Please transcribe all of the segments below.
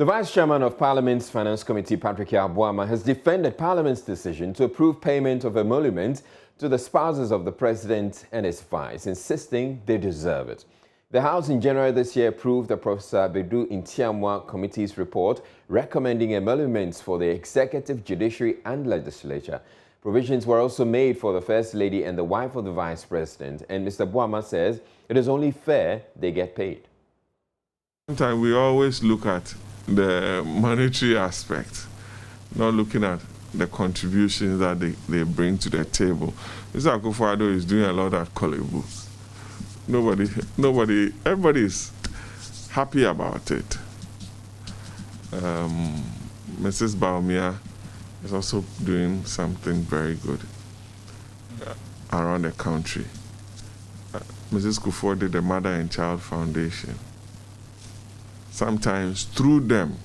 The Vice Chairman of Parliament's Finance Committee, Patrick Yabuama, has defended Parliament's decision to approve payment of emoluments to the spouses of the President and his Vice, insisting they deserve it. The House in January this year approved the Professor Bedu Intiamwa Committee's report recommending emoluments for the Executive, Judiciary and Legislature. Provisions were also made for the First Lady and the wife of the Vice President, and Mr. Buama says it is only fair they get paid. Sometimes we always look at the monetary aspect, not looking at the contributions that they bring to the table. Mr. Akufo-Addo is doing a lot at Kolebu. Everybody is happy about it. Mrs. Baumia is also doing something very good around the country. Mrs. Kufuor did the Mother and Child Foundation. Sometimes through them,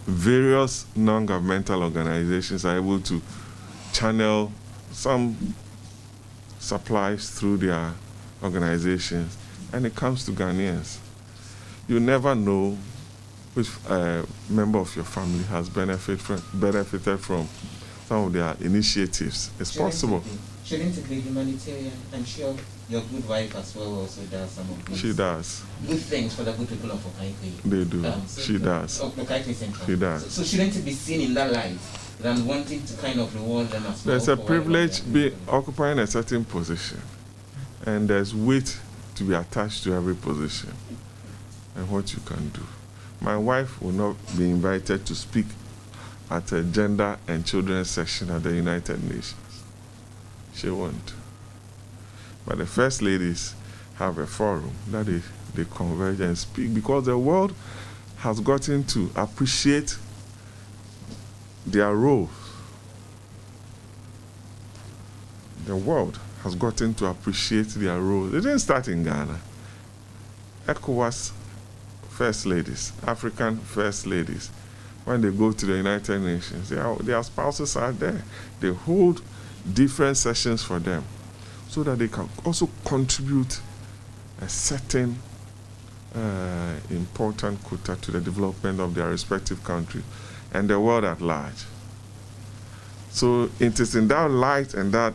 various non-governmental organizations are able to channel some supplies through their organizations, and it comes to Ghanaians. You never know which member of your family has benefited from some of their initiatives. It's possible. Shouldn't it be humanitarian? I'm sure your good wife as well also does some of these. She does. Good things for the good people of Okaikwe. They do. She does. Okaikwe Central. She does. So shouldn't it be seen in that light than wanting to kind of reward them as well? There's a privilege occupying a certain position, and there's weight to be attached to every position and what you can do. My wife will not be invited to speak at a gender and children's section at the United Nations. She won't. But the First Ladies have a forum that they converge and speak, because the world has gotten to appreciate their role. The world has gotten to appreciate their role. It didn't start in Ghana. ECOWAS First Ladies, African First Ladies, when they go to the United Nations, their spouses are there. They hold different sessions for them so that they can also contribute a certain important quota to the development of their respective country and the world at large. So it is in that light and that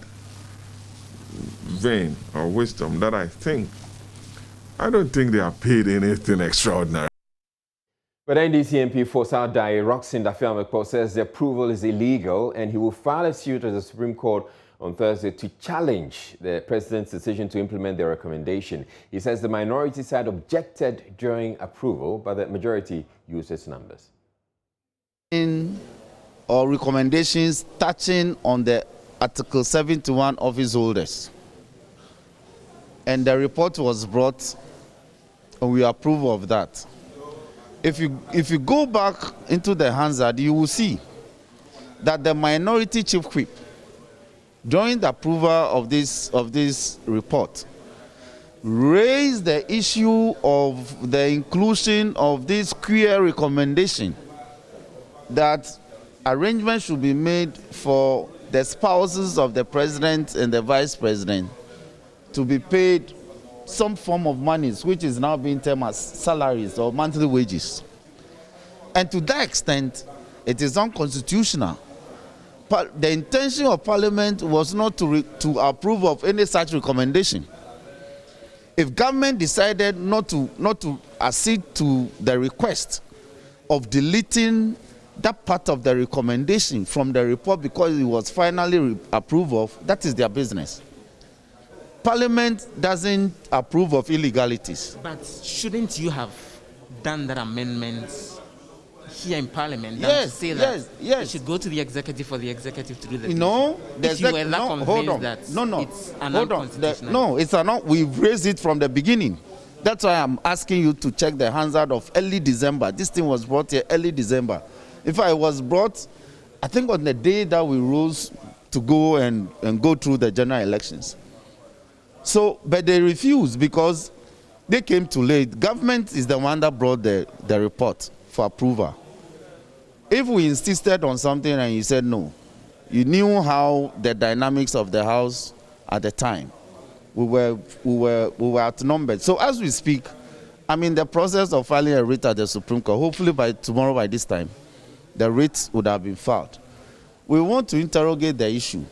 vein or wisdom that I don't think they are paid anything extraordinary. But NDC MP for South Dai, Dafeamekopor, says the approval is illegal and he will file a suit at the Supreme Court on Thursday to challenge the president's decision to implement the recommendation. He says the minority side objected during approval, but the majority used its numbers. Or recommendations touching on the Article 71 office holders. And the report was brought, and we approve of that. If you go back into the Hansard, you will see that the minority chief whip, during the approval of this report, raised the issue of the inclusion of this queer recommendation that arrangements should be made for the spouses of the president and the vice president to be paid some form of monies, which is now being termed as salaries or monthly wages. And to that extent, it is unconstitutional. But the intention of Parliament was not to approve of any such recommendation. If government decided not to accede to the request of deleting that part of the recommendation from the report because it was finally approved of, that is their business. Parliament doesn't approve of illegalities. But shouldn't you have done that amendment here in Parliament? Yes, to say that yes. it should go to the executive for the executive to do the No, if you were that convinced that it's unconstitutional. It's not. We've raised it from the beginning. That's why I'm asking you to check the Hansard of early December. This thing was brought here early December. In fact, it was brought, I think, on the day that we rose to go and go through the general elections. So, but they refused because they came too late. Government is the one that brought the report for approval. If we insisted on something and you said no, you knew how the dynamics of the House at the time. We were outnumbered. So as we speak, I'm in the process of filing a writ at the Supreme Court. Hopefully by tomorrow, by this time, the writ would have been filed. We want to interrogate the issue.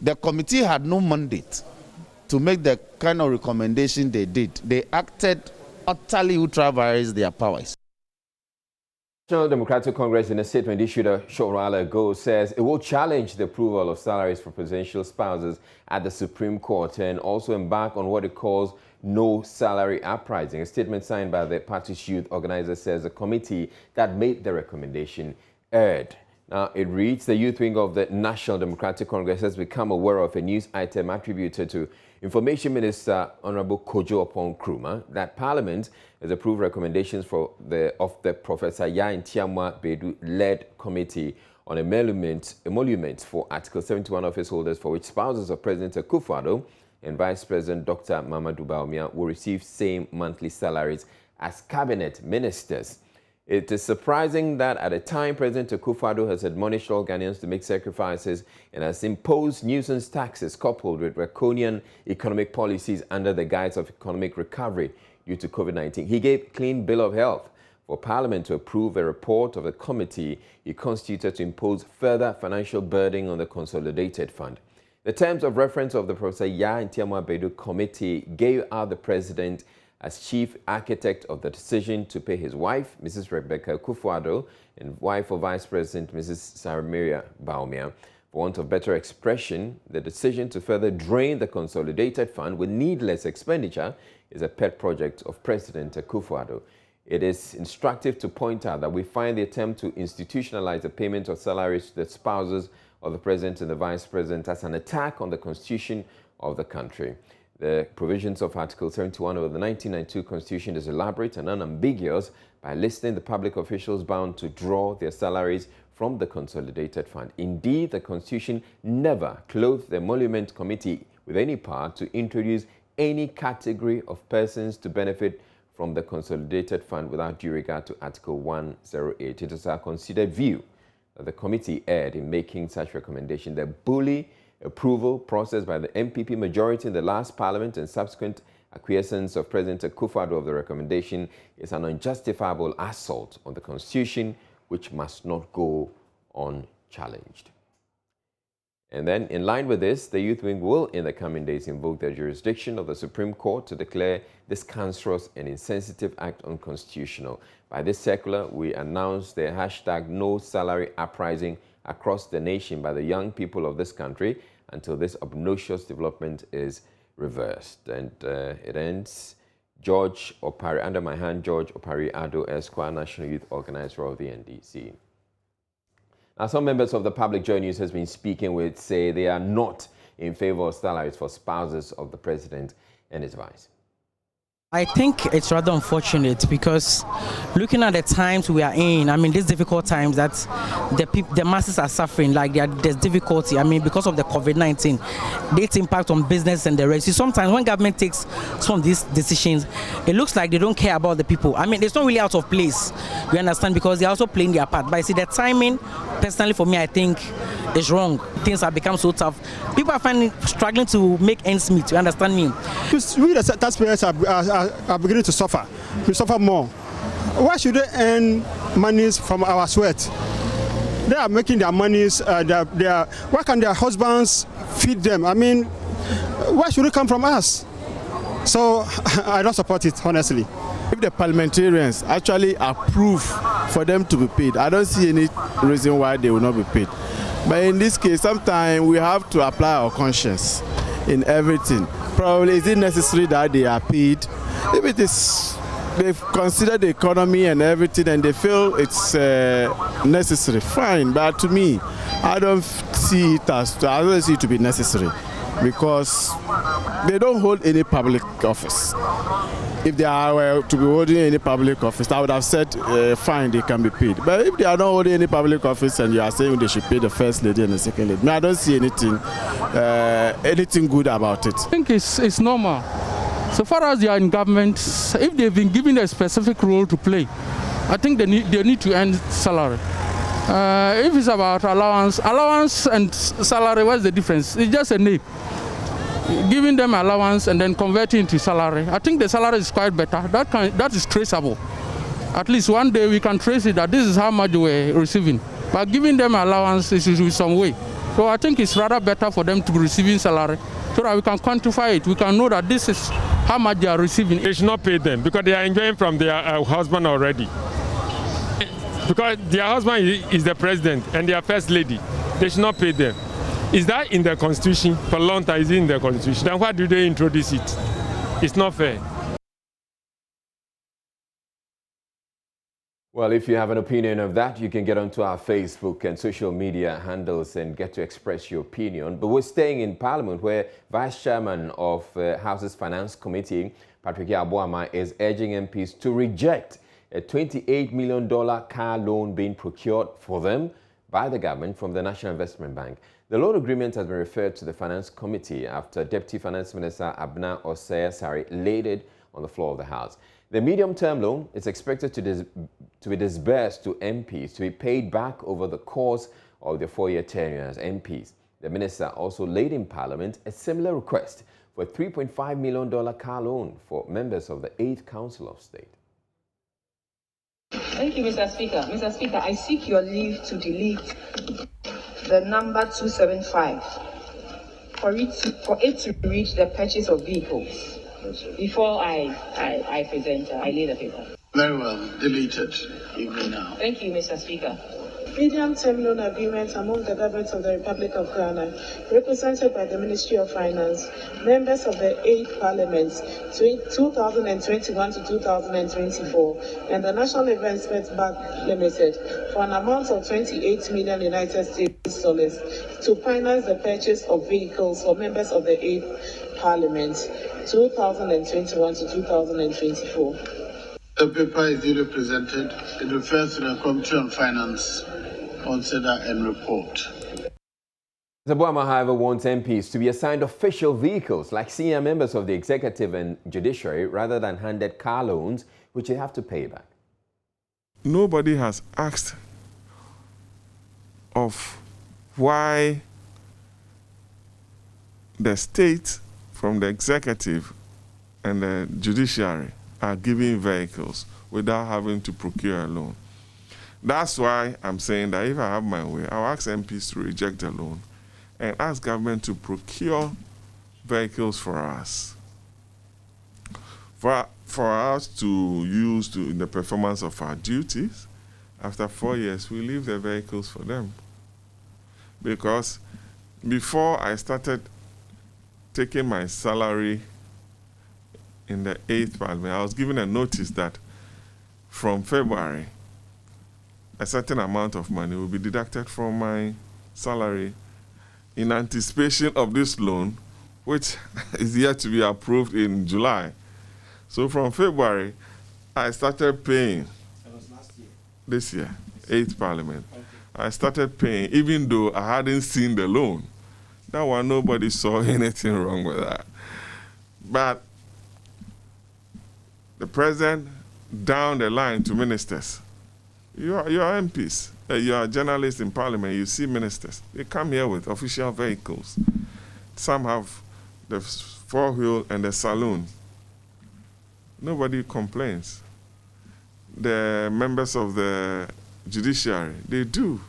The committee had no mandate to make the kind of recommendation they did. They acted utterly ultra-vires their powers. The National Democratic Congress, in a statement issued a short while ago, says it will challenge the approval of salaries for presidential spouses at the Supreme Court and also embark on what it calls no salary uprising. A statement signed by the party's youth organizer says the committee that made the recommendation erred. Now, it reads, the youth wing of the National Democratic Congress has become aware of a news item attributed to Information Minister Honorable Kojo Oppong Nkrumah that Parliament has approved recommendations of the Professor Yaw Ntiamwa Bedu-led Committee on Emoluments for Article 71 office holders, for which spouses of President Akufo-Addo and Vice President Dr. Mamadou Bawumia will receive same monthly salaries as cabinet ministers. It is surprising that at a time President Akufo-Addo has admonished all Ghanaians to make sacrifices and has imposed nuisance taxes coupled with draconian economic policies under the guise of economic recovery due to COVID-19. He gave clean bill of health for Parliament to approve a report of the committee he constituted to impose further financial burden on the Consolidated Fund. The terms of reference of the Professor Yaw Ntiamwa Bedu Committee gave out the President as chief architect of the decision to pay his wife, Mrs. Rebecca Akufo-Addo, and wife of Vice President Mrs. Sarah Bawumia. For want of better expression, the decision to further drain the Consolidated Fund with needless expenditure is a pet project of President Akufo-Addo. It is instructive to point out that we find the attempt to institutionalize the payment of salaries to the spouses of the President and the Vice President as an attack on the Constitution of the country. The provisions of Article 71 of the 1992 Constitution is elaborate and unambiguous by listing the public officials bound to draw their salaries from the Consolidated Fund. Indeed, the Constitution never clothed the Emolument Committee with any power to introduce any category of persons to benefit from the Consolidated Fund without due regard to Article 108. It is our considered view that the committee erred in making such recommendation. The bully approval process by the MPP majority in the last Parliament and subsequent acquiescence of President Akufo-Addo of the recommendation is an unjustifiable assault on the Constitution, which must not go unchallenged. And then, in line with this, the youth wing will, in the coming days, invoke the jurisdiction of the Supreme Court to declare this cancerous and insensitive act unconstitutional. By this circular, we announce the hashtag no salary uprising across the nation by the young people of this country until this obnoxious development is reversed. And it ends, George Opari, under my hand, George Opari Addo, Esquire, National Youth Organizer of the NDC. Now, some members of the public Joy News has been speaking with say they are not in favor of salaries for spouses of the President and his vice. I think it's rather unfortunate because looking at the times we are in, I mean, these difficult times that the masses are suffering, like there's difficulty, I mean, because of the COVID-19, its impact on business and the rest. See, sometimes when government takes some of these decisions, it looks like they don't care about the people. I mean, it's not really out of place, you understand, because they're also playing their part. But I see the timing, personally for me, I think is wrong. Things have become so tough. People are struggling to make ends meet, you understand me? Because we, the taxpayers, are beginning to suffer. We suffer more. Why should they earn monies from our sweat? They are making their monies. Why can their husbands feed them? I mean, why should it come from us? So I don't support it, honestly. If the parliamentarians actually approve for them to be paid, I don't see any reason why they will not be paid. But in this case, sometimes we have to apply our conscience in everything. Probably is it necessary that they are paid? If it is, they've considered the economy and everything and they feel it's necessary, fine. But to me, I don't see it to be necessary because they don't hold any public office. If they are to be holding any public office, I would have said fine, they can be paid. But if they are not holding any public office and you are saying they should pay the first lady and the second lady, I don't see anything good about it. I think it's normal. So far as they are in government, if they've been given a specific role to play, I think they need to earn salary. If it's about allowance and salary, what's the difference? It's just a name. giving them allowance and then converting into salary. I think the salary is quite better. That is traceable. At least one day we can trace it that this is how much we're receiving. But giving them allowance is in some way. So I think it's rather better for them to be receiving salary so that we can quantify it. We can know that this is how much they are receiving. They should not pay them because they are enjoying from their husband already. Because their husband is the president and their first lady. They should not pay them. Is that in the constitution? For a long time, is it in the constitution? Then why do they introduce it? It's not fair. Well, if you have an opinion of that, you can get onto our Facebook and social media handles and get to express your opinion. But we're staying in Parliament where Vice Chairman of House's Finance Committee, Patrick Yabuama, is urging MPs to reject a $28 million car loan being procured for them by the government from the National Investment Bank. The loan agreement has been referred to the Finance Committee after Deputy Finance Minister Abna Osei-Asare laid it on the floor of the House. The medium-term loan is expected to be disbursed to MPs to be paid back over the course of their 4-year tenure as MPs. The minister also laid in Parliament a similar request for a $3.5 million car loan for members of the 8th Council of State. Thank you, Mr. Speaker. Mr. Speaker, I seek your leave to delete the number 275 for it to reach the purchase of vehicles. Before I present, I lay the paper. Very well, deleted. You may now. Thank you, Mr. Speaker. Medium-term loan agreement among the government of the Republic of Ghana, represented by the Ministry of Finance, members of the 8th Parliament, 2021 to 2024, and the National Investment Bank Limited, for an amount of $28 million United States dollars to finance the purchase of vehicles for members of the 8th Parliament, 2021 to 2024. The paper is duly presented. It refers to the Committee on Finance. Consider and report. Zabuama, however, wants MPs to be assigned official vehicles like senior members of the executive and judiciary rather than handed car loans, which they have to pay back. Nobody has asked of why the state from the executive and the judiciary are giving vehicles without having to procure a loan. That's why I'm saying that if I have my way, I'll ask MPs to reject the loan and ask government to procure vehicles for us. For us to use in the performance of our duties. After 4 years, we leave the vehicles for them. Because before I started taking my salary in the 8th Parliament, I was given a notice that from February, a certain amount of money will be deducted from my salary in anticipation of this loan, which is yet to be approved in July. So from February, I started paying. That was last year. This year, 8th Parliament. Okay. I started paying, even though I hadn't seen the loan. That one, nobody saw anything wrong with that. But the president, down the line to ministers, you are MPs, you are journalists in Parliament, you see ministers. They come here with official vehicles. Some have the 4-wheel and the saloon. Nobody complains. The members of the judiciary, they do.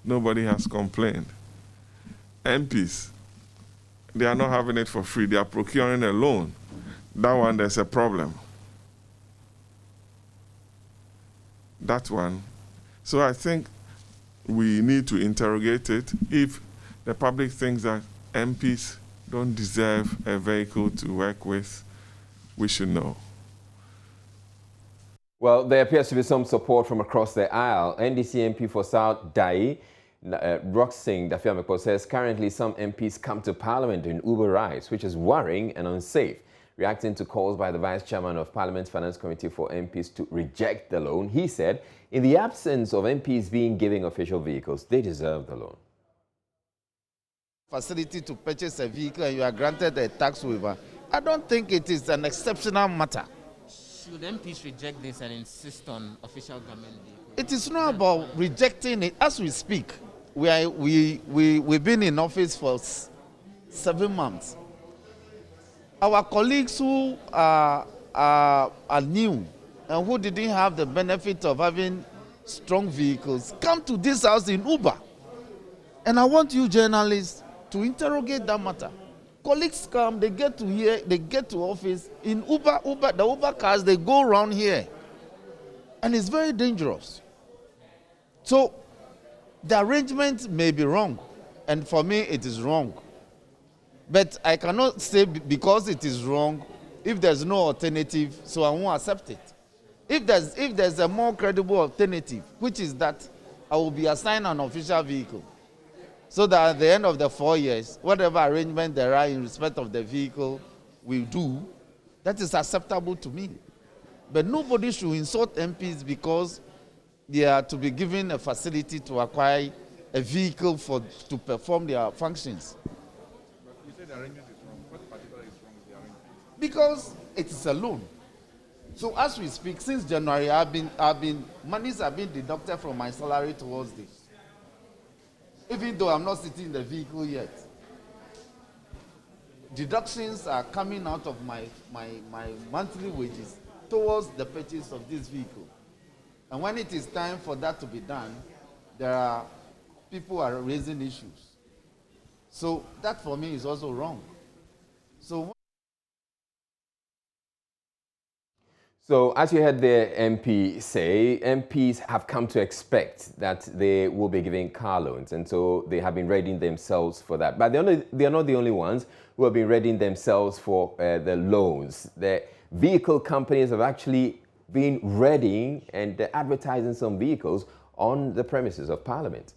Nobody has complained. MPs, they are not having it for free. They are procuring a loan. That one, there's a problem. That one. So I think we need to interrogate it. If the public thinks that MPs don't deserve a vehicle to work with, we should know. Well, there appears to be some support from across the aisle. NDC MP for South Dai, Roxing Dafeamekopor, says currently some MPs come to Parliament in Uber rides, which is worrying and unsafe. Reacting to calls by the Vice Chairman of Parliament's Finance Committee for MPs to reject the loan, he said, in the absence of MPs being given official vehicles, they deserve the loan. Facility to purchase a vehicle and you are granted a tax waiver, I don't think it is an exceptional matter. Should MPs reject this and insist on official government vehicles? It is not about rejecting it. As we speak, we've been in office for 7 months. our colleagues who are new and who didn't have the benefit of having strong vehicles come to this house in Uber. And I want you journalists to interrogate that matter. Colleagues come, they get to here, they get to office in Uber, the Uber cars, they go around here. And it's very dangerous. So the arrangement may be wrong. And for me, it is wrong. But I cannot say because it is wrong, if there's no alternative, so I won't accept it. If there's a more credible alternative, which is that I will be assigned an official vehicle, so that at the end of the 4 years, whatever arrangement there are in respect of the vehicle we do, that is acceptable to me. But nobody should insult MPs because they are to be given a facility to acquire a vehicle to perform their functions. But you said the arrangement is wrong. What particularly is wrong with the arrangement? Because it is a loan. So as we speak, since January, monies have been deducted from my salary towards this. Even though I'm not sitting in the vehicle yet. Deductions are coming out of my monthly wages towards the purchase of this vehicle. And when it is time for that to be done, there are people who are raising issues. So that for me is also wrong. So as you heard the MP say, MPs have come to expect that they will be giving car loans, and so they have been readying themselves for that. But they are not the only ones who have been readying themselves for the loans. The vehicle companies have actually been readying and advertising some vehicles on the premises of Parliament.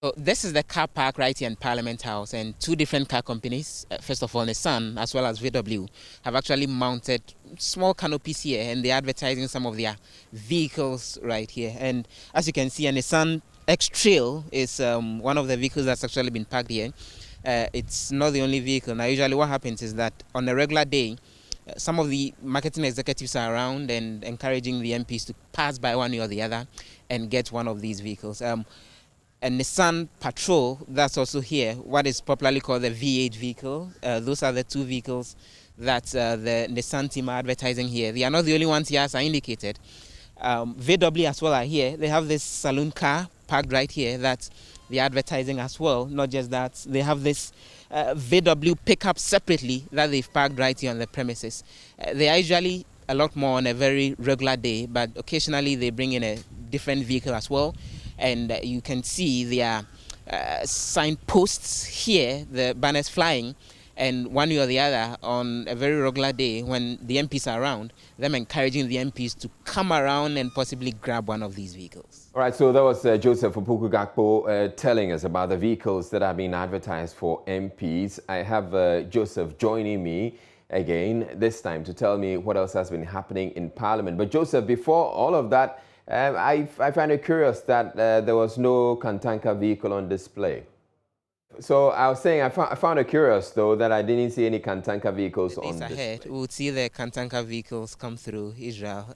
So this is the car park right here in Parliament House, and two different car companies, first of all Nissan as well as VW, have actually mounted small canopies here, and they're advertising some of their vehicles right here. And as you can see, a Nissan X-Trail is one of the vehicles that's actually been parked here. It's not the only vehicle. Now usually what happens is that on a regular day, some of the marketing executives are around and encouraging the MPs to pass by one or the other and get one of these vehicles. A Nissan Patrol, that's also here, what is popularly called the V8 vehicle. Those are the two vehicles that the Nissan team are advertising here. They are not the only ones here, as I indicated. VW as well are here. They have this saloon car parked right here that they're advertising as well. Not just that, they have this VW pickup separately that they've parked right here on the premises. They are usually a lot more on a very regular day, but occasionally they bring in a different vehicle as well. And you can see their signposts here, the banners flying, and one way or the other on a very regular day when the MPs are around, them encouraging the MPs to come around and possibly grab one of these vehicles. All right, so that was Joseph Opoku-Gakpo telling us about the vehicles that have been advertised for MPs. I have Joseph joining me again this time to tell me what else has been happening in Parliament. But Joseph, before all of that, I find it curious that there was no Kantanka vehicle on display. So I was saying I found it curious, though, that I didn't see any Kantanka vehicles on display. Ahead, we would see the Kantanka vehicles come through Israel.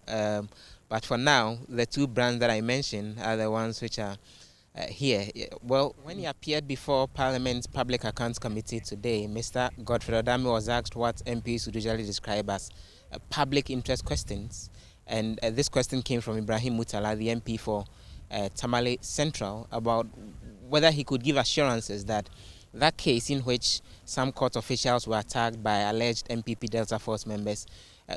But for now, the two brands that I mentioned are the ones which are here. Well, when he appeared before Parliament's Public Accounts Committee today, Mr. Godfrey Odami was asked what MPs would usually describe as public interest questions. And this question came from Ibrahim Mutala, the MP for Tamale Central, about whether he could give assurances that that case in which some court officials were attacked by alleged MPP Delta Force members,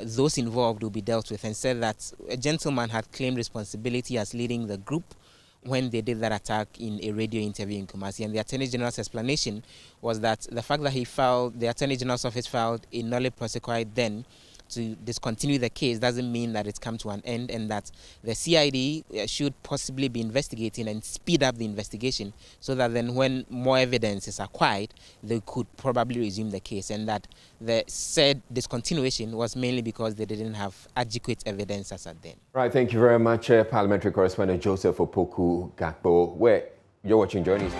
those involved will be dealt with, and said that a gentleman had claimed responsibility as leading the group when they did that attack in a radio interview in Kumasi. And the Attorney General's explanation was that the fact that the Attorney General's office filed a nolle prosequi then to discontinue the case doesn't mean that it's come to an end, and that the CID should possibly be investigating and speed up the investigation so that then when more evidence is acquired, they could probably resume the case, and that the said discontinuation was mainly because they didn't have adequate evidence as at then. Right, thank you very much, Parliamentary Correspondent Joseph Opoku-Gakpo, where you're watching Journeys.